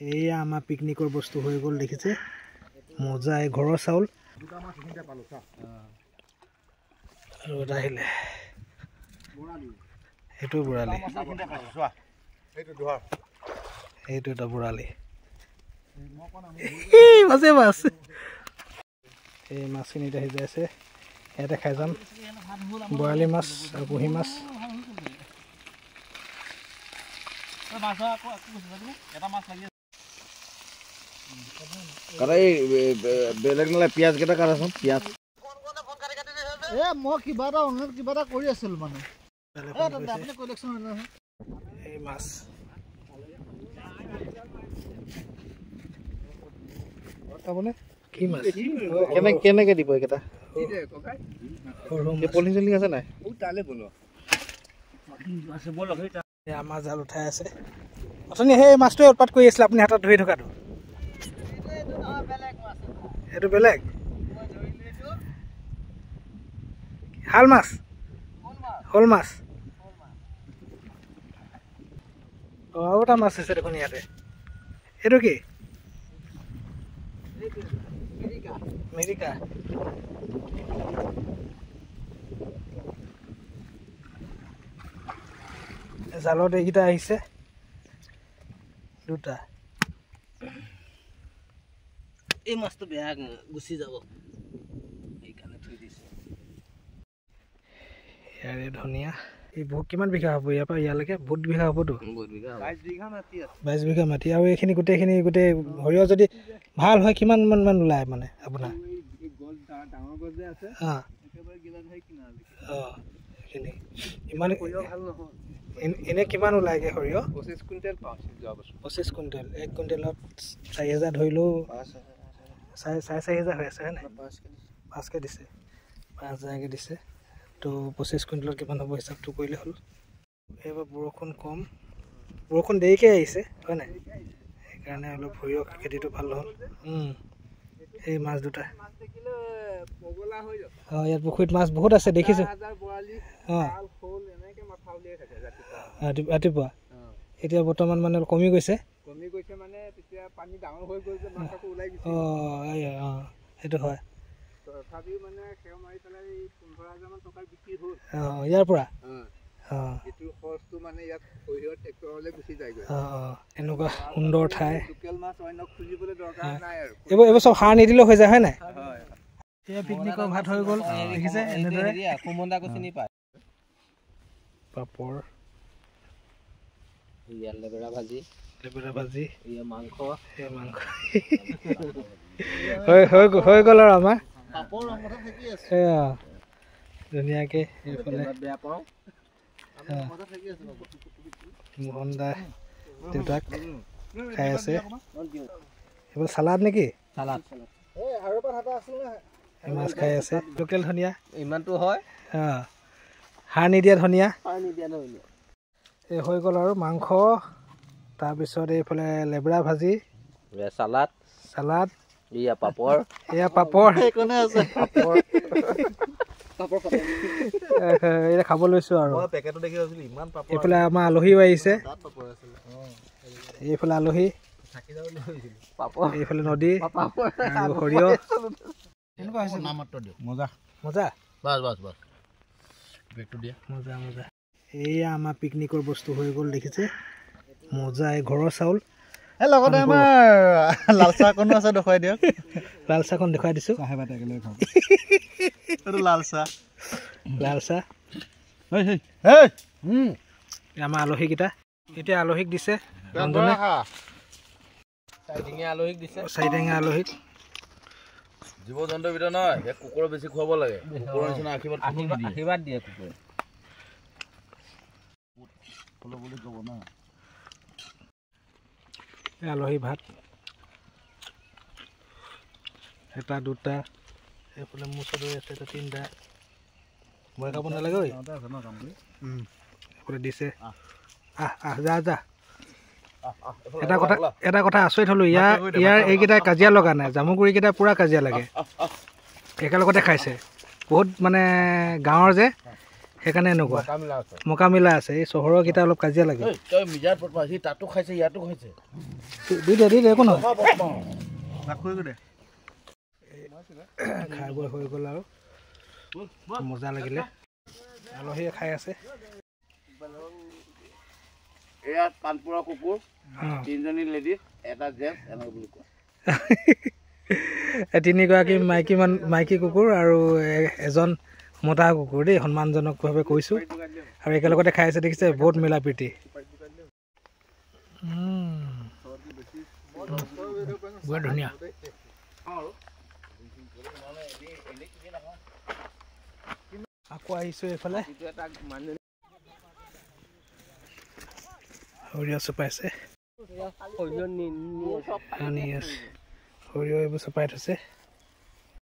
এয়া আমাৰ পিকনিকৰ বস্তু হৈ গ'ল দেখিছে মজা এই ঘৰৰ চাউল আৰু এটা আহিলে সেইটো বুঢ়ালি এইটো এটা বুঢ়ালি মাছে মাছ এই মাছখিনি এতিয়া সিজাই আছে ইয়াতে খাই যাম বৰালি মাছ আৰু কুঁহি মাছ বেলেগ নালাগে পিঁয়াজ কেইটা কাটাচোন পিঁয়াজ মই কিবা এটা অনলাইন কিবা এটা কৰি আছিলো মানে এই মাছ কি মাছ কেনেকে দিব এইকেইটা পলিথিন চলি আছে নাই আমাৰ জাল উঠাই আছে অথনি সেই মাছটোৱে উৎপাত কৰি আছিলে আপুনি হাতত ধৰি থকাটো এইটো বেলেগ শাল মাছ শ'ল মাছ আৰু এটা মাছ আছে দেখোন ইয়াতে এইটো কি মিৰিকা জালত এইকেইটা আহিছে দুটা এই মাছটো বেয়া গুচি যাব এইকাৰণে থৈ দিছে ইয়াৰে ধনিয়া এই বহুত কিমান বিঘা হ'ব ইয়াৰ পৰা ইয়ালৈকে বহুত বিঘা হ'বতো 22 বিঘা মাটি আৰু এইখিনি গোটেইখিনি গোটেই সৰিয়হ যদি ভাল হয় কিমান মান ওলায় মানে আপোনাৰ এইখিনি ইমান এনে কিমান ওলায়গৈ সৰিয়হ 25 কুইণ্টেল পাওঁ 25 কুইণ্টেল 1 কুইণ্টেলত 4000 ধৰিলেও 4,500 হৈ আছে হয়নে 5কে দিছে 5000কে দিছে তো 25 কুইণ্টেলত কিমান হ'ব হিচাপটো কৰিলে হ'ল এইবাৰ বৰষুণ কম বৰষুণ দেৰিকৈ আহিছে হয় নাই সেইকাৰণে অলপ সৰিয়হ খেতিটো ভাল হ'ল এই মাছ দুটা অঁ ইয়াত পুখুৰীত মাছ বহুত আছে দেখিছোঁ অঁ ৰাতিপুৱা এতিয়া বৰ্তমান মানে কমি গৈছে মানে তেতিয়া পানী ডাঙৰ হৈ গ'ল যে মাছ আকৌ ওলাই গৈছে অঁ সেইটো হয় তথাপিও মানে খেৰ মাৰি পেলাই 15,000 মান টকা বিক্ৰী হ'ল ইয়াৰ পৰা এইটো খৰচটো মানে ইয়াত সৰিয়হ ট্ৰেক্টৰলৈ গুচি যায়গৈ এনেকুৱা সুন্দৰ ঠাই লোকেল মাছ অন্য খুজিবলৈ দৰকাৰ নাই আৰু এইবোৰ চব সাৰ নিদিলেও হৈ যায় হয় নাই এয়া পিকনিকৰ ভাত হৈ গ'ল দেখিছে এনেদৰে কুমন্দাকো চিনি পায় পাপৰ ইয়া লেবেৰা ভাজি ইয়া মাংস হৈ গ'ল আৰু আমাৰ পাপৰ ৰঙত থাকি আছে এয়া ধুনীয়াকৈ এইফালে বেয়া পাওঁ মজা থাকি আছে মোহন দা দেউতাক খাই আছে এইবোৰ চালাড নেকি চালাড আৰু এটা হাতা আছিল না মাছ খাই আছে লোকেল ধনিয়া ইমানটো হয় সাৰ নিদিয়া ধনিয়া এই হৈ গ'ল আৰু মাংস তাৰপিছত এইফালে লেবেৰা ভাজি চালাড এয়া পাপৰ কোনে আছে এতিয়া খাব লৈছোঁ আৰু এইফালে আমাৰ আলহীও আহিছে এইফালে আলহী এইফালে নদী আৰু সৰিয়হ মজা এয়া আমাৰ পিকনিকৰ বস্তু হৈ গ'ল দেখিছে মজা এই ঘৰৰ চাউল লগতে আমাৰ লাল চাহকণো আছে দেখুৱাই দিয়ক লাল চাহকণ দেখুৱাই দিছোঁ লাল চাহ আমাৰ আলহীকেইটা এতিয়া আলহীক দিছে চাৰিটেঙীয়া আলহীক জীৱ জন্তুৰ ভিতৰত নহয় কুকুৰৰ বেছি খুৱাব লাগে কুকুৰৰ নিচিনা আশীৰ্বাদ দিয়ে কুকুৰে আলহী ভাত এটা দুটা এইফালে মোৰ চদৰি আছে এটা তিনিটা ভয় খাব নালাগে এইফালে দিছে যা এটা কথা আচৰিত হ'লো ইয়াৰ এইকেইটা কাজিয়া লগা নাই জামুগুৰিকেইটা পুৰা কাজিয়া লাগে একেলগতে খাইছে বহুত মানে গাঁৱৰ যে সেইকাৰণে এনেকুৱা মোকামিলা আছে এই চহৰৰ কেইটা অলপ কাজিয়া লাগে তই মিজাৰ পটপা সি তাতো খাইছে ইয়াতো খাইছে দি দে একো নহয় খাই বৈ হৈ গ'ল আৰু মজা লাগিলে আলহীয়ে খাই আছে এয়া কানপুৰৰ কুকুৰ তিনিজনী লেডিজ এটা জেন্টছ এনেকৈ বুলি কোৱা তিনিগৰাকী মাইকী কুকুৰ আৰু এজন মতা কুকুৰ দেই সন্মানজনকভাৱে কৈছোঁ আৰু একেলগতে খাই আছে দেখিছে বহুত মিলা প্ৰীতি বৰ ধুনীয়া আকৌ আহিছোঁ এইফালে সৰিয়হ চপাইছে সৰিয়হ এইবোৰ চপাই থৈছে